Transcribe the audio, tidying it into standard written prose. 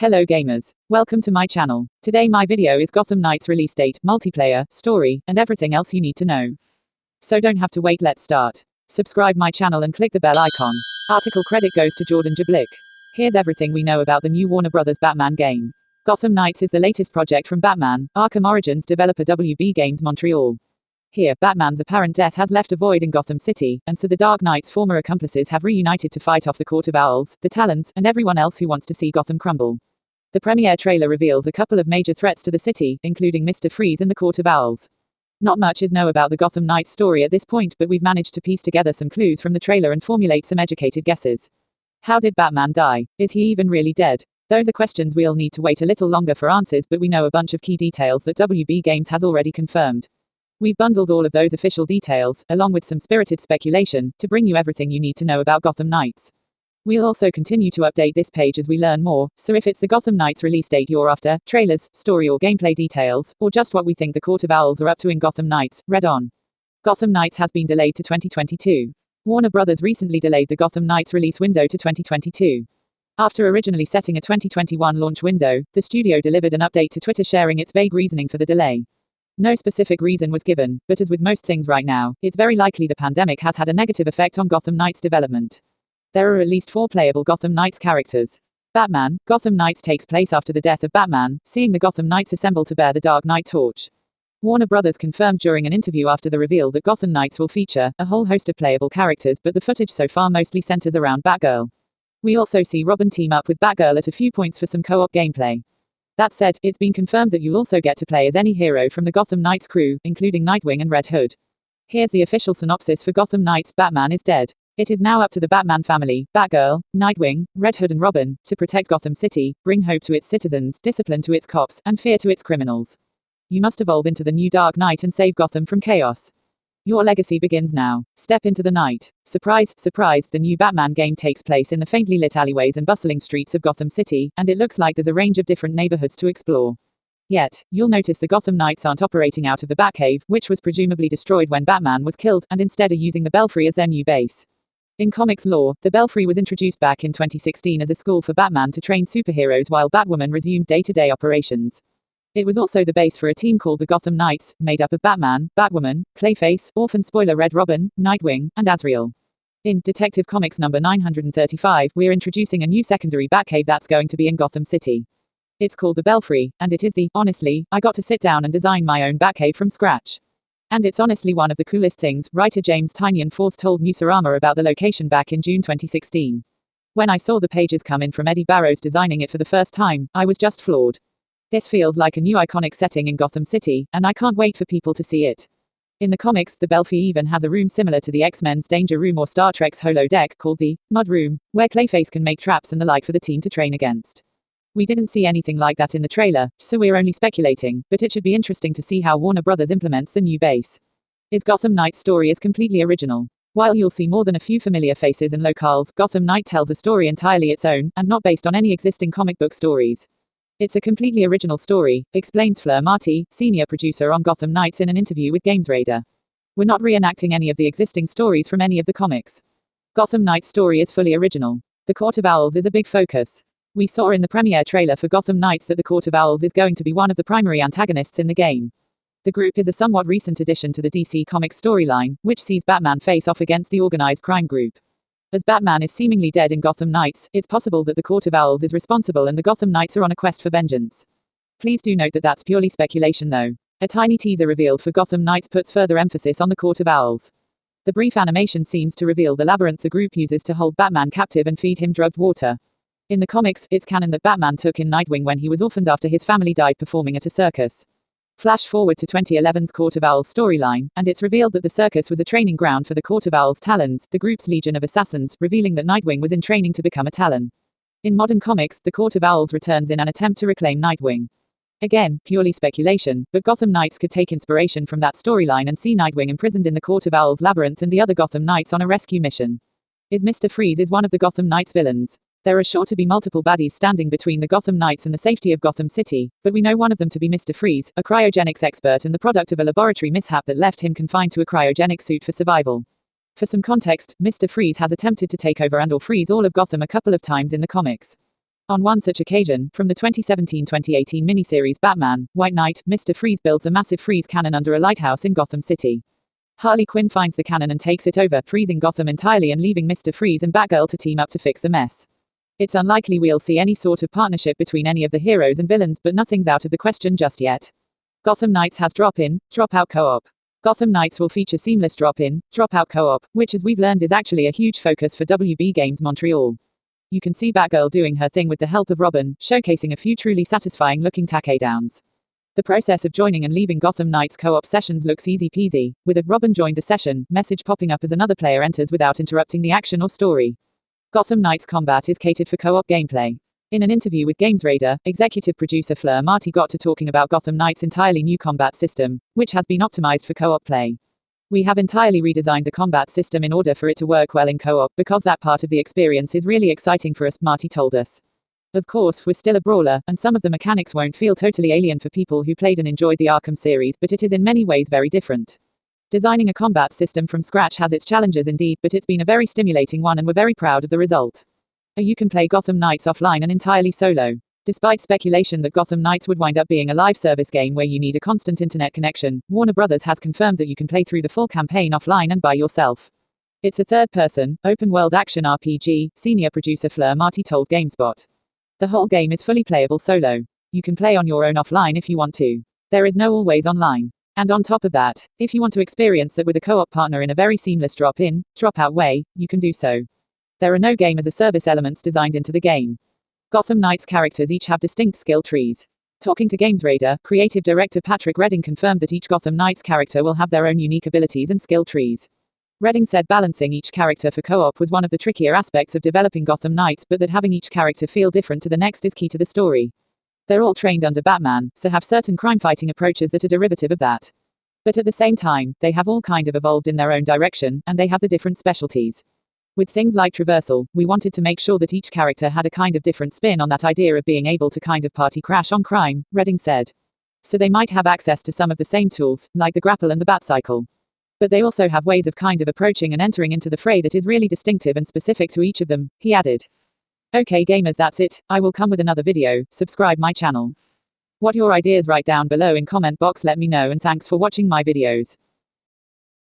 Hello gamers. Welcome to my channel. Today my video is Gotham Knights release date, multiplayer, story, and everything else you need to know. So don't have to wait, let's start. Subscribe my channel and click the bell icon. Article credit goes to Jordan Gerblick. Here's everything we know about the new Warner Bros. Batman game. Gotham Knights is the latest project from Batman, Arkham Origins developer WB Games Montreal. Here, Batman's apparent death has left a void in Gotham City, and so the Dark Knight's former accomplices have reunited to fight off the Court of Owls, the Talons, and everyone else who wants to see Gotham crumble. The premiere trailer reveals a couple of major threats to the city, including Mr. Freeze and the Court of Owls. Not much is known about the Gotham Knights story at this point, but we've managed to piece together some clues from the trailer and formulate some educated guesses. How did Batman die? Is he even really dead? Those are questions we'll need to wait a little longer for answers, but we know a bunch of key details that WB Games has already confirmed. We've bundled all of those official details, along with some spirited speculation, to bring you everything you need to know about Gotham Knights. We'll also continue to update this page as we learn more, so if it's the Gotham Knights release date you're after, trailers, story or gameplay details, or just what we think the Court of Owls are up to in Gotham Knights, read on. Gotham Knights has been delayed to 2022. Warner Bros. Recently delayed the Gotham Knights release window to 2022. After originally setting a 2021 launch window, the studio delivered an update to Twitter sharing its vague reasoning for the delay. No specific reason was given, but as with most things right now, it's very likely the pandemic has had a negative effect on Gotham Knights development. There are at least 4 playable Gotham Knights characters. Batman. Gotham Knights takes place after the death of Batman, seeing the Gotham Knights assemble to bear the Dark Knight torch. Warner Bros. Confirmed during an interview after the reveal that Gotham Knights will feature a whole host of playable characters, but the footage so far mostly centers around Batgirl. We also see Robin team up with Batgirl at a few points for some co-op gameplay. That said, it's been confirmed that you'll also get to play as any hero from the Gotham Knights crew, including Nightwing and Red Hood. Here's the official synopsis for Gotham Knights: Batman is dead. It is now up to the Batman family, Batgirl, Nightwing, Red Hood and Robin, to protect Gotham City, bring hope to its citizens, discipline to its cops, and fear to its criminals. You must evolve into the new Dark Knight and save Gotham from chaos. Your legacy begins now. Step into the night. Surprise, surprise, the new Batman game takes place in the faintly lit alleyways and bustling streets of Gotham City, and it looks like there's a range of different neighborhoods to explore. Yet, you'll notice the Gotham Knights aren't operating out of the Batcave, which was presumably destroyed when Batman was killed, and instead are using the Belfry as their new base. In comics lore, the Belfry was introduced back in 2016 as a school for Batman to train superheroes while Batwoman resumed day-to-day operations. It was also the base for a team called the Gotham Knights, made up of Batman, Batwoman, Clayface, Orphan Spoiler Red Robin, Nightwing, and Azrael. In Detective Comics number 935, we're introducing a new secondary Batcave that's going to be in Gotham City. It's called the Belfry, and it is honestly, I got to sit down and design my own Batcave from scratch. And it's honestly one of the coolest things. Writer James Tynion IV told Newsarama about the location back in June 2016. When I saw the pages come in from Eddie Barrows designing it for the first time, I was just floored. This feels like a new iconic setting in Gotham City, and I can't wait for people to see it. In the comics, the Belfry even has a room similar to the X-Men's Danger Room or Star Trek's Holodeck called the Mud Room, where Clayface can make traps and the like for the team to train against. We didn't see anything like that in the trailer, so we're only speculating, but it should be interesting to see how Warner Bros. Implements the new base. Is Gotham Knight's story is completely original. While you'll see more than a few familiar faces and locales, Gotham Knight tells a story entirely its own, and not based on any existing comic book stories. It's a completely original story, explains Fleur Marty, senior producer on Gotham Knights in an interview with GamesRadar. We're not reenacting any of the existing stories from any of the comics. Gotham Knight's story is fully original. The Court of Owls is a big focus. We saw in the premiere trailer for Gotham Knights that the Court of Owls is going to be one of the primary antagonists in the game. The group is a somewhat recent addition to the DC Comics storyline, which sees Batman face off against the organized crime group. As Batman is seemingly dead in Gotham Knights, it's possible that the Court of Owls is responsible and the Gotham Knights are on a quest for vengeance. Please do note that that's purely speculation though. A tiny teaser revealed for Gotham Knights puts further emphasis on the Court of Owls. The brief animation seems to reveal the labyrinth the group uses to hold Batman captive and feed him drugged water. In the comics, it's canon that Batman took in Nightwing when he was orphaned after his family died performing at a circus. Flash forward to 2011's Court of Owls storyline, and it's revealed that the circus was a training ground for the Court of Owls Talons, the group's legion of assassins, revealing that Nightwing was in training to become a Talon. In modern comics, the Court of Owls returns in an attempt to reclaim Nightwing. Again, purely speculation, but Gotham Knights could take inspiration from that storyline and see Nightwing imprisoned in the Court of Owls labyrinth and the other Gotham Knights on a rescue mission. Is Mr. Freeze one of the Gotham Knights villains? There are sure to be multiple baddies standing between the Gotham Knights and the safety of Gotham City, but we know one of them to be Mr. Freeze, a cryogenics expert and the product of a laboratory mishap that left him confined to a cryogenic suit for survival. For some context, Mr. Freeze has attempted to take over and/or freeze all of Gotham a couple of times in the comics. On one such occasion, from the 2017-2018 miniseries Batman, White Knight, Mr. Freeze builds a massive freeze cannon under a lighthouse in Gotham City. Harley Quinn finds the cannon and takes it over, freezing Gotham entirely and leaving Mr. Freeze and Batgirl to team up to fix the mess. It's unlikely we'll see any sort of partnership between any of the heroes and villains, but nothing's out of the question just yet. Gotham Knights has drop-in, drop-out co-op. Gotham Knights will feature seamless drop-in, drop-out co-op, which as we've learned is actually a huge focus for WB Games Montreal. You can see Batgirl doing her thing with the help of Robin, showcasing a few truly satisfying-looking takedowns. The process of joining and leaving Gotham Knights co-op sessions looks easy peasy, with a Robin joined the session message popping up as another player enters without interrupting the action or story. Gotham Knights combat is catered for co-op gameplay. In an interview with GamesRadar, executive producer Fleur Marty got to talking about Gotham Knights' entirely new combat system, which has been optimized for co-op play. We have entirely redesigned the combat system in order for it to work well in co-op, because that part of the experience is really exciting for us, Marty told us. Of course, we're still a brawler, and some of the mechanics won't feel totally alien for people who played and enjoyed the Arkham series, but it is in many ways very different. Designing a combat system from scratch has its challenges indeed, but it's been a very stimulating one and we're very proud of the result. You can play Gotham Knights offline and entirely solo. Despite speculation that Gotham Knights would wind up being a live service game where you need a constant internet connection, Warner Brothers has confirmed that you can play through the full campaign offline and by yourself. It's a third-person, open-world action RPG, senior producer Fleur Marty told GameSpot. The whole game is fully playable solo. You can play on your own offline if you want to. There is no always online. And on top of that, if you want to experience that with a co-op partner in a very seamless drop-in, drop-out way, you can do so. There are no game-as-a-service elements designed into the game. Gotham Knights characters each have distinct skill trees. Talking to GamesRadar, creative director Patrick Redding confirmed that each Gotham Knights character will have their own unique abilities and skill trees. Redding said balancing each character for co-op was one of the trickier aspects of developing Gotham Knights, but that having each character feel different to the next is key to the story. They're all trained under Batman, so have certain crime-fighting approaches that are derivative of that. But at the same time, they have all kind of evolved in their own direction, and they have the different specialties. With things like traversal, we wanted to make sure that each character had a kind of different spin on that idea of being able to kind of party crash on crime, Redding said. So they might have access to some of the same tools, like the grapple and the Batcycle. But they also have ways of kind of approaching and entering into the fray that is really distinctive and specific to each of them, he added. Okay gamers, that's it. I will come with another video. Subscribe my channel. What your ideas, write down below in comment box, let me know, and thanks for watching my videos.